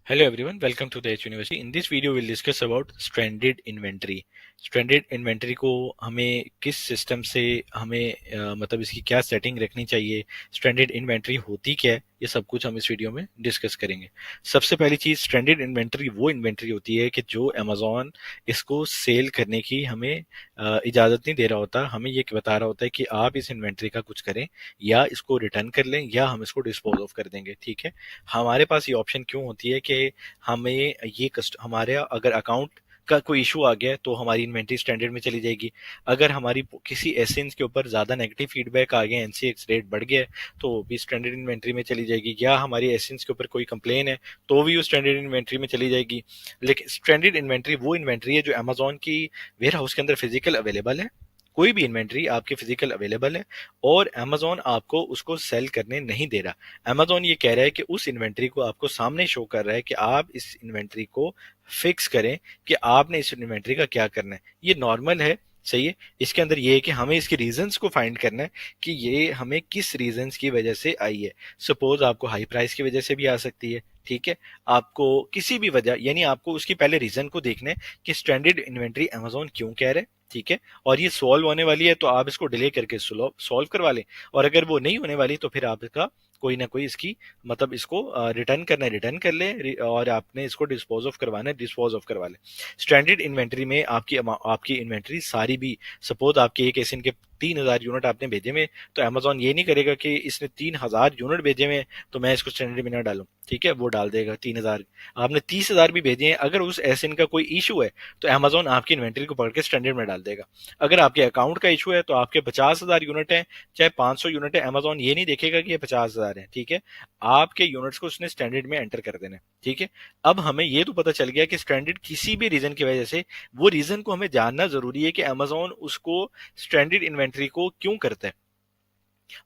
Hello everyone, welcome to the H University. In this video we'll discuss about stranded inventory. Stranded inventory को हमें किस system से हमें मतलब इसकी क्या सेटिंग रखनी चाहिए, स्ट्रैंडेड इन्वेंटरी होती क्या है, ये सब कुछ हम इस वीडियो में डिस्कस करेंगे। सबसे पहली चीज, स्ट्रैंडेड इन्वेंटरी वो इन्वेंटरी होती है कि जो अमेजोन इसको सेल करने की हमें इजाजत नहीं दे रहा होता, हमें ये बता रहा होता है कि आप इस इन्वेंटरी का कुछ करें, या इसको रिटर्न कर लें या हम इसको डिस्पोज ऑफ कर देंगे। ठीक है, हमारे पास ये ऑप्शन क्यों होती है कि हमें ये हमारे अगर अकाउंट का कोई इशू आ गया है तो हमारी इन्वेंट्री स्टैंडर्ड में चली जाएगी। अगर हमारी किसी एसेंस के ऊपर ज्यादा नेगेटिव फीडबैक आ गया, एनसीएक्स रेट बढ़ गया है, तो भी स्टैंडर्ड इन्वेंट्री में चली जाएगी। या हमारी एसेंस के ऊपर कोई कंप्लेन है तो भी वो स्टैंडर्ड इन्वेंट्री में चली जाएगी। लेकिन स्टैंडर्ड इन्वेंट्री वो इन्वेंट्री है जो अमेजोन की वेयर हाउस के अंदर फिजिकल अवेलेबल है। कोई भी इन्वेंट्री आपके फिजिकल अवेलेबल है और अमेजोन आपको उसको सेल करने नहीं दे रहा। अमेजोन ये कह रहा है कि उस इन्वेंट्री को आपको सामने शो कर रहा है कि आप इस इन्वेंट्री को फिक्स करें कि आपने इस इन्वेंट्री का क्या करना है। ये नॉर्मल है, सही है। इसके अंदर ये है कि हमें इसके रीजंस को फाइंड करना है कि ये हमें किस रीजंस की वजह से आई है। सपोज आपको हाई प्राइस की वजह से भी आ सकती है, ठीक है। आपको किसी भी वजह, यानी आपको उसकी पहले रीजन को देखना है कि स्टैंडर्ड इन्वेंट्री अमेजोन क्यों कह रहे हैं, ठीक है। और ये सॉल्व होने वाली है तो आप इसको डिले करके सॉल्व करवा लें, और अगर वो नहीं होने वाली तो फिर आप इसका कोई ना कोई इसकी मतलब इसको रिटर्न करना है, रिटर्न कर ले, और आपने इसको डिस्पोज ऑफ करवाना है, डिस्पोज ऑफ करवा ले। स्टैंडर्ड इन्वेंट्री में आपकी इन्वेंट्री सारी भी, सपोज आपके एक एसिन के 3,000 यूनिट आपने भेजे में, तो अमेजोन ये नहीं करेगा कि इसने 3,000 यूनिट भेजे में तो मैं इसको स्टैंडर्ड में ना डालूं, ठीक है। वो डाल देगा 3,000। आपने 30,000 भी भेजे हैं, अगर उस एसिन का कोई इशू है तो अमेजोन आपकी इन्वेंट्री को पकड़ के स्टैंडर्ड में डाल देगा। अगर आपके अकाउंट का इशू है तो आपके 50,000 यूनिट है चाहे 500 यूनिट है, अमेजोन ये नहीं देखेगा कि ये 50,000 है, ठीक है। आपके यूनिट्स को उसने स्टैंडर्ड में एंटर कर देना है, ठीक है। अब हमें ये तो पता चल गया कि स्टैंडर्ड किसी भी रीजन की वजह से, वो रीजन को हमें जानना जरूरी है कि अमेजोन उसको स्टैंडर्ड इन्वेंट्री को क्यों करता है।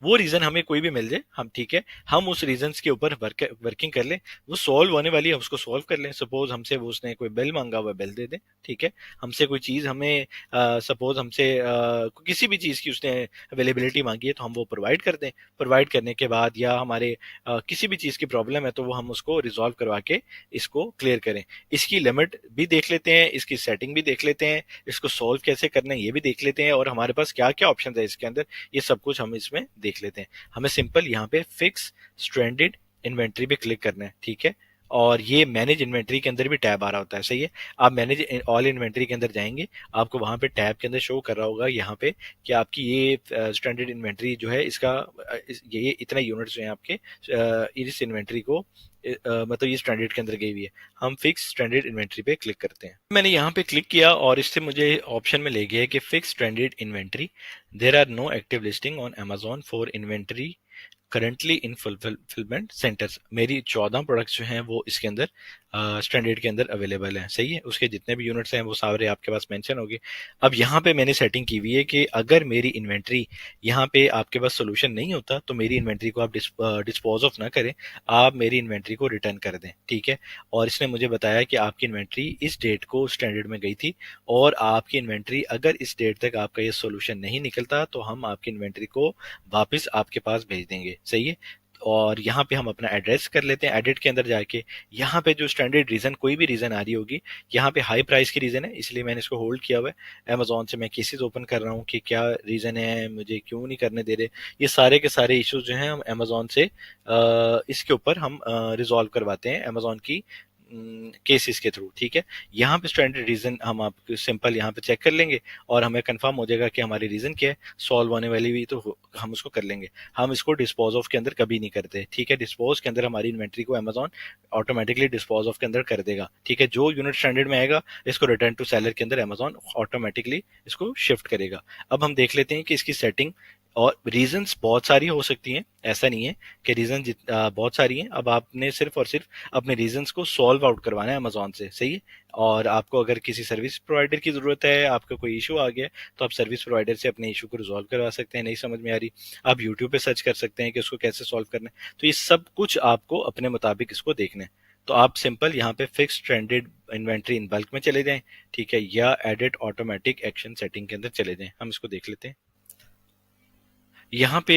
वो रीजन हमें कोई भी मिल जाए, हम ठीक है, हम उस रीजन के ऊपर वर्किंग कर लें। वो सॉल्व होने वाली है, उसको सॉल्व कर लें। सपोज हमसे वो उसने कोई बिल मांगा हुआ, बिल दे दें, ठीक है। हमसे कोई चीज हमें सपोज हमसे किसी भी चीज की उसने अवेलेबिलिटी मांगी है तो हम वो प्रोवाइड कर दें। प्रोवाइड करने के बाद या हमारे किसी भी चीज की प्रॉब्लम है तो वो हम उसको रिजॉल्व करवा के इसको क्लियर करें। इसकी लिमिट भी देख लेते हैं, इसकी सेटिंग भी देख लेते हैं, इसको सॉल्व कैसे करना है ये भी देख लेते हैं, और हमारे पास क्या क्या ऑप्शन है इसके अंदर, ये सब कुछ हम इसमें देख लेते हैं। हमें सिंपल यहाँ पे फिक्स स्ट्रैंडेड इन्वेंट्री पे क्लिक करना है, ठीक है। और ये मैनेज इन्वेंट्री के अंदर भी टैब आ रहा होता है, सही है। आप मैनेज ऑल इन्वेंट्री के अंदर जाएंगे, आपको वहां पे टैब के अंदर शो कर रहा होगा यहाँ पे कि आपकी ये स्टैंडर्ड इन्वेंट्री जो है इसका ये इतना यूनिट्स जो है आपके इस इन्वेंट्री को मतलब ये स्टैंडर्ड के अंदर गई हुई है। हम फिक्स स्टैंडर्ड इन्वेंट्री पे क्लिक करते हैं। मैंने यहाँ पे क्लिक किया और इससे मुझे ऑप्शन में ले गया है कि fix standard inventory, there are no active listing on Amazon for inventory currently in fulfillment centers. मेरी 14 प्रोडक्ट्स जो हैं वो इसके अंदर स्टैंडर्ड के अंदर अवेलेबल हैं, सही है। उसके जितने भी यूनिट्स हैं वो सारे आपके पास मेंशन होंगे। अब यहाँ पे मैंने सेटिंग की हुई है कि अगर मेरी इन्वेंट्री यहाँ पे आपके पास सोल्यूशन नहीं होता तो मेरी इन्वेंट्री को आप डिस्पोज ऑफ ना करें, आप मेरी इन्वेंट्री को रिटर्न कर दें, ठीक है। और इसने मुझे बताया कि आपकी इन्वेंट्री इस डेट को स्टैंडर्ड में गई थी, और आपकी इन्वेंट्री अगर इस डेट तक आपका ये सोल्यूशन नहीं निकलता तो हम आपकी इन्वेंट्री को वापस आपके पास भेज देंगे, सही है। और यहाँ पे हम अपना एड्रेस कर लेते हैं, एडिट के अंदर जाके यहाँ पे जो स्टैंडर्ड रीजन, कोई भी रीजन आ रही होगी, यहाँ पे हाई प्राइस की रीजन है इसलिए मैंने इसको होल्ड किया हुआ है। अमेजोन से मैं केसेस ओपन कर रहा हूँ कि क्या रीजन है, मुझे क्यों नहीं करने दे रहे। ये सारे के सारे इश्यूज जो हैं हम अमेजोन से इसके ऊपर हम रिजॉल्व करवाते हैं अमेजोन की केसेस के थ्रू, ठीक है। यहाँ पे स्टैंडर्ड रीजन हम आप सिंपल यहाँ पे चेक कर लेंगे और हमें कंफर्म हो जाएगा कि हमारी रीजन क्या है, सॉल्व होने वाली भी तो हम उसको कर लेंगे। हम इसको डिस्पोज ऑफ के अंदर कभी नहीं करते, ठीक है। डिस्पोज के अंदर हमारी इन्वेंट्री को अमेजोन ऑटोमेटिकली डिस्पोज ऑफ के अंदर कर देगा, ठीक है। जो यूनिट स्टैंडर्ड में आएगा इसको रिटर्न टू सेलर के अंदर अमेजोन ऑटोमेटिकली इसको शिफ्ट करेगा। अब हम देख लेते हैं कि इसकी सेटिंग, और रीजंस बहुत सारी हो सकती हैं, ऐसा नहीं है कि रीजन बहुत सारी हैं। अब आपने सिर्फ और सिर्फ अपने रीजंस को सॉल्व आउट करवाना है अमेजोन से, सही है। और आपको अगर किसी सर्विस प्रोवाइडर की जरूरत है, आपका कोई इशू आ गया तो आप सर्विस प्रोवाइडर से अपने इशू को रिजॉल्व करवा सकते हैं। नहीं समझ में आ रही, आप यूट्यूब पे सर्च कर सकते हैं कि उसको कैसे सॉल्व करना है। तो ये सब कुछ आपको अपने मुताबिक इसको देखना है। तो आप सिंपल यहाँ पे fix trended inventory in bulk में चले जाएं, ठीक है, या एडिट ऑटोमेटिक एक्शन सेटिंग के अंदर चले जाएं। हम इसको देख लेते हैं। यहाँ पे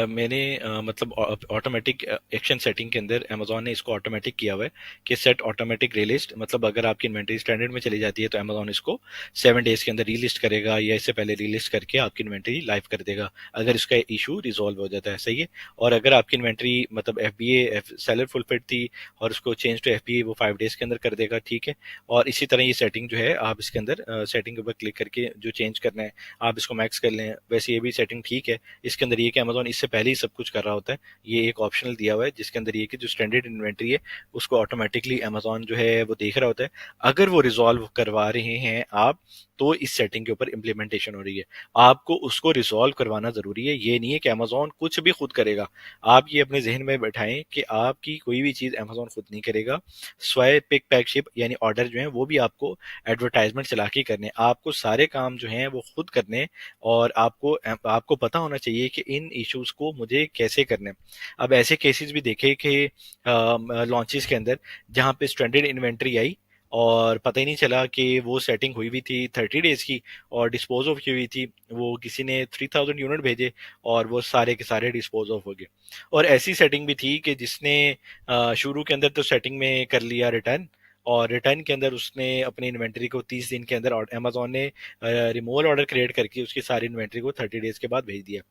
मैंने मतलब ऑटोमेटिक एक्शन सेटिंग के अंदर अमेजोन ने इसको ऑटोमेटिक किया हुआ है कि सेट ऑटोमेटिक रीलिस्ट, मतलब अगर आपकी इन्वेंटरी स्टैंडर्ड में चली जाती है तो अमेजोन इसको 7 डेज के अंदर रीलिस्ट करेगा या इससे पहले रीलिस्ट करके आपकी इन्वेंटरी लाइव कर देगा अगर इसका इशू रिजॉल्व हो जाता है। सही है। और अगर आपकी इन्वेंटरी मतलब एफ सेलर फुलफिल्ड थी और उसको चेंज टू एफ वो 5 डेज के अंदर कर देगा। ठीक है। और इसी तरह ये सेटिंग जो है आप इसके अंदर सेटिंग के ऊपर क्लिक करके जो चेंज करना है आप इसको मैक्स कर लें। वैसे ये भी सेटिंग ठीक है। इसके अंदर ये कि अमेजोन इससे पहले ही सब कुछ कर रहा होता है। ये एक ऑप्शनल दिया हुआ है जिसके अंदर ये कि जो स्टैंडर्ड इन्वेंट्री है उसको ऑटोमेटिकली अमेजोन जो है वो देख रहा होता है। अगर वो रिजॉल्व करवा रहे हैं आप तो इस सेटिंग के ऊपर इम्प्लीमेंटेशन हो रही है। आपको उसको रिजॉल्व करवाना जरूरी है। ये नहीं है कि अमेजोन कुछ भी खुद करेगा। आप ये अपने जहन में बैठाएं कि आपकी कोई भी चीज अमेजोन खुद नहीं करेगा। स्वयं पिक पैक शिप यानी ऑर्डर जो है वो भी आपको एडवर्टाइजमेंट चला के करने हैं। आपको सारे काम जो हैं वो खुद करने हैं। और आपको आपको पता होना चाहिए कि इन इश्यूज को मुझे कैसे करना है। अब ऐसे केसेस भी देखे कि लॉन्चेस के अंदर जहां पे स्ट्रैंडेड इन्वेंट्री आई और पता ही नहीं चला कि वो सेटिंग हुई हुई थी 30 डेज की और डिस्पोज ऑफ की हुई थी। वो किसी ने 3000 यूनिट भेजे और वो सारे के सारे डिस्पोज ऑफ हो गए। और ऐसी सेटिंग भी थी कि जिसने शुरू के अंदर तो सेटिंग में कर लिया रिटर्न, और रिटर्न के अंदर उसने अपनी इन्वेंट्री को 30 दिन के अंदर अमेजोन ने रिमूवल ऑर्डर क्रिएट करके उसकी सारी इन्वेंट्री को 30 डेज के बाद भेज दिया।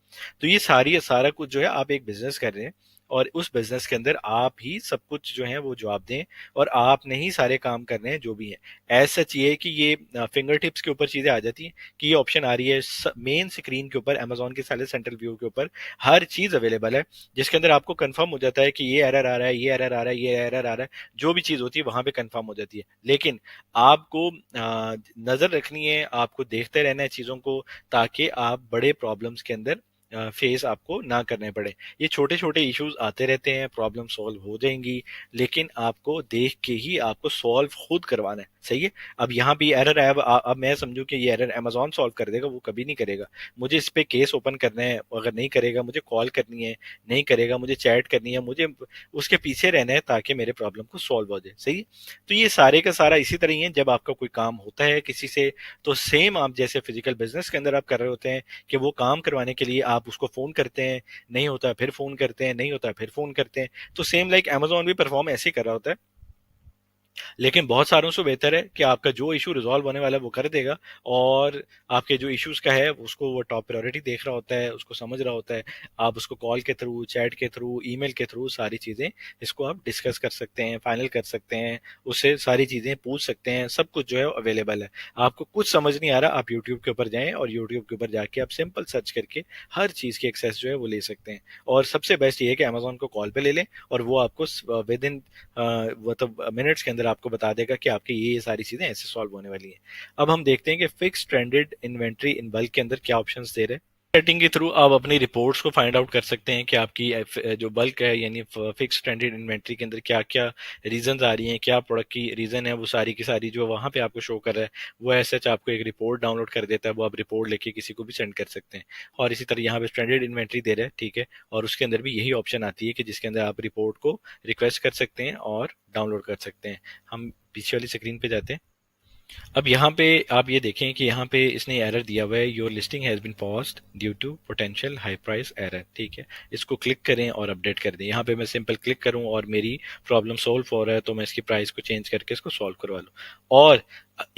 तो ये सारा कुछ जो है आप एक बिजनेस कर रहे हैं और उस बिजनेस के अंदर आप ही सब कुछ जो है वो जवाब दें और आपने ही सारे काम करने हैं जो भी है। ऐसा चाहिए कि ये फिंगर टिप्स के ऊपर चीजें आ जाती हैं कि ये ऑप्शन आ रही है मेन स्क्रीन के ऊपर अमेजोन के सारे सेंट्रल व्यू के ऊपर हर चीज अवेलेबल है जिसके अंदर आपको कंफर्म हो जाता है कि ये एरर आ रहा है, ये एरर आ रहा है, ये एरर आ रहा है। जो भी चीज होती है वहां पे कंफर्म हो जाती है। लेकिन आपको नजर रखनी है, आपको देखते रहना है चीजों को ताकि आप बड़े प्रॉब्लम्स के अंदर फेस आपको ना करने पड़े। ये छोटे छोटे इश्यूज आते रहते हैं, प्रॉब्लम सॉल्व हो जाएंगी, लेकिन आपको देख के ही आपको सॉल्व खुद करवाना है। सही है। अब यहाँ भी एरर है। अब मैं समझू कि ये एरर अमेजोन सॉल्व कर देगा, वो कभी नहीं करेगा। मुझे इस पे केस ओपन करना है, अगर नहीं करेगा मुझे कॉल करनी है, नहीं करेगा मुझे चैट करनी है, मुझे उसके पीछे रहना है ताकि मेरे प्रॉब्लम को सॉल्व हो जाए। सही है। तो ये सारे का सारा इसी तरह ही है। जब आपका कोई काम होता है किसी से तो सेम आप जैसे फिजिकल बिजनेस के अंदर आप कर रहे होते हैं कि वो काम करवाने के लिए आप उसको फोन करते हैं, नहीं होता फिर फोन करते हैं, नहीं होता फिर फोन करते हैं। तो सेम लाइक अमेजोन भी परफॉर्म ऐसे ही कर रहा होता है। लेकिन बहुत सारों से बेहतर है कि आपका जो इशू रिजॉल्व होने वाला है वो कर देगा। और आपके जो इश्यूज का है उसको वो टॉप प्रायोरिटी देख रहा होता है, उसको समझ रहा होता है। आप उसको कॉल के थ्रू, चैट के थ्रू, ईमेल के थ्रू सारी चीजें इसको आप डिस्कस कर सकते हैं, फाइनल कर सकते हैं, उससे सारी चीजें पूछ सकते हैं। सब कुछ जो है अवेलेबल है। आपको कुछ समझ नहीं आ रहा आप यूट्यूब के ऊपर जाएं और यूट्यूब के ऊपर जाके आप सिंपल सर्च करके हर चीज की एक्सेस जो है वो ले सकते हैं। और सबसे बेस्ट ये है कि अमेजोन को कॉल पे ले लें और वो आपको विद इन मतलब मिनट्स के अंदर आपको बता देगा कि आपकी ये सारी चीजें ऐसे सॉल्व होने वाली हैं। अब हम देखते हैं कि fix trended inventory in bulk के अंदर क्या ऑप्शंस दे रहे हैं। सेटिंग के थ्रू आप अपनी रिपोर्ट्स को फाइंड आउट कर सकते हैं कि आपकी जो बल्क है यानी फिक्स ट्रेंडेड इन्वेंट्री के अंदर क्या क्या रीजंस आ रही हैं, क्या प्रोडक्ट की रीजन है, वो सारी की सारी जो वहां पे आपको शो कर रहा है वो ऐसे आपको एक रिपोर्ट डाउनलोड कर देता है। वो आप रिपोर्ट लेके किसी को भी सेंड कर सकते हैं। और इसी तरह यहाँ पे स्टैंडर्ड इन्वेंट्री दे रहे हैं। ठीक है। और उसके अंदर भी यही ऑप्शन आती है कि जिसके अंदर आप रिपोर्ट को रिक्वेस्ट कर सकते हैं और डाउनलोड कर सकते हैं। हम पीछे वाली स्क्रीन पे जाते हैं। अब यहाँ पे आप ये देखें कि यहाँ पे इसने एरर दिया हुआ है, your listing has been paused due to potential high price error. ठीक है। इसको क्लिक करें और अपडेट कर दें। यहाँ पे मैं सिंपल क्लिक करूं और मेरी प्रॉब्लम सॉल्व हो रहा है तो मैं इसकी प्राइस को चेंज करके इसको सॉल्व करवा लूँ। और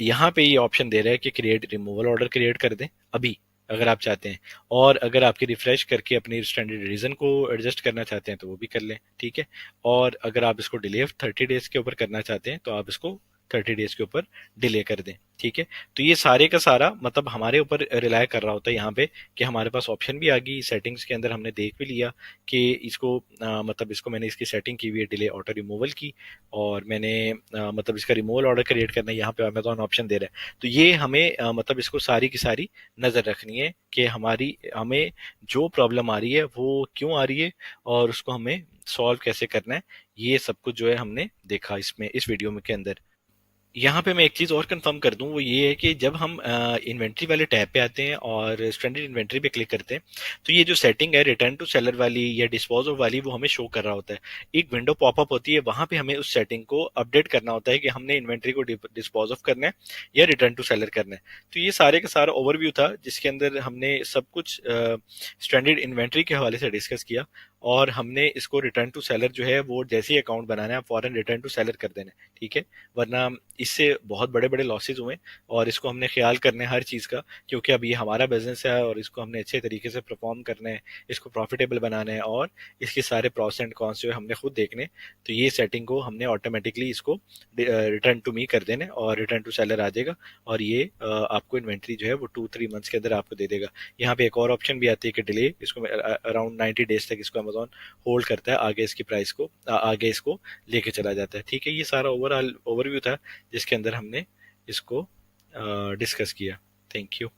यहाँ पे ये ऑप्शन दे रहा है कि क्रिएट रिमूवल ऑर्डर क्रिएट कर दें अभी अगर आप चाहते हैं। और अगर आपकी रिफ्रेश करके अपनी स्टैंडर्ड रीजन को एडजस्ट करना चाहते हैं तो वो भी कर लें। ठीक है। और अगर आप इसको डिले 30 डेज के ऊपर करना चाहते हैं तो आप इसको 30 डेज के ऊपर डिले कर दें। ठीक है। तो ये सारे का सारा मतलब हमारे ऊपर रिलाय कर रहा होता है यहाँ पे कि हमारे पास ऑप्शन भी आ गई सेटिंग्स के अंदर, हमने देख भी लिया कि इसको मतलब इसको मैंने इसकी सेटिंग की हुई है डिले ऑटो रिमूवल की। और मैंने मतलब इसका रिमूवल ऑर्डर क्रिएट करना है, यहाँ पे अमेजोन ऑप्शन दे रहा है। तो ये हमें मतलब इसको सारी की सारी नजर रखनी है कि हमें जो प्रॉब्लम आ रही है वो क्यों आ रही है और उसको हमें सॉल्व कैसे करना है। ये सब कुछ जो है हमने देखा इसमें इस वीडियो में के अंदर। यहाँ पे मैं एक चीज़ और कंफर्म कर दूं, वो ये है कि जब हम इन्वेंट्री वाले टैब पे आते हैं और स्टैंडर्ड इन्वेंट्री पे क्लिक करते हैं, तो ये जो सेटिंग है रिटर्न टू सेलर वाली या डिस्पोज ऑफ वाली, वो हमें शो कर रहा होता है। एक विंडो पॉपअप होती है, वहां पे हमें उस सेटिंग को अपडेट करना होता है कि हमने इन्वेंट्री को डिस्पोज ऑफ करना है या रिटर्न टू सेलर करना है। तो ये सारे का सारा ओवरव्यू था, जिसके अंदर हमने सब कुछ स्टैंडर्ड इन्वेंट्री के हवाले से डिस्कस किया, और हमने इसको रिटर्न टू सेलर जो है वो जैसे ही अकाउंट बनाना है फॉरन रिटर्न टू सेलर कर देना है, ठीक है। वरना इससे बहुत बड़े बड़े लॉसेज हुए, और इसको हमने ख्याल करना है हर चीज़ का, क्योंकि अब ये हमारा बिजनेस है और इसको हमने अच्छे तरीके से परफॉर्म करना है, इसको प्रॉफिटेबल बनाना है, और इसके सारे प्रॉस एंड कॉन्स जो है हमने खुद देखने। तो ये सेटिंग को हमने ऑटोमेटिकली इसको रिटर्न टू मी कर देना है और रिटर्न टू सेलर आ जाएगा, और ये आपको इन्वेंट्री जो है वो 2-3 मंथ्स के अंदर आपको दे देगा। यहाँ पे एक और ऑप्शन भी आती है कि डिले, इसको अराउंड 90 डेज तक इसको अमेजोन होल्ड करता है, आगे इसकी प्राइस को आगे इसको लेके चला जाता है, ठीक है। ये सारा ओवरऑल ओवरव्यू था जिसके अंदर हमने इसको डिस्कस किया। Thank you.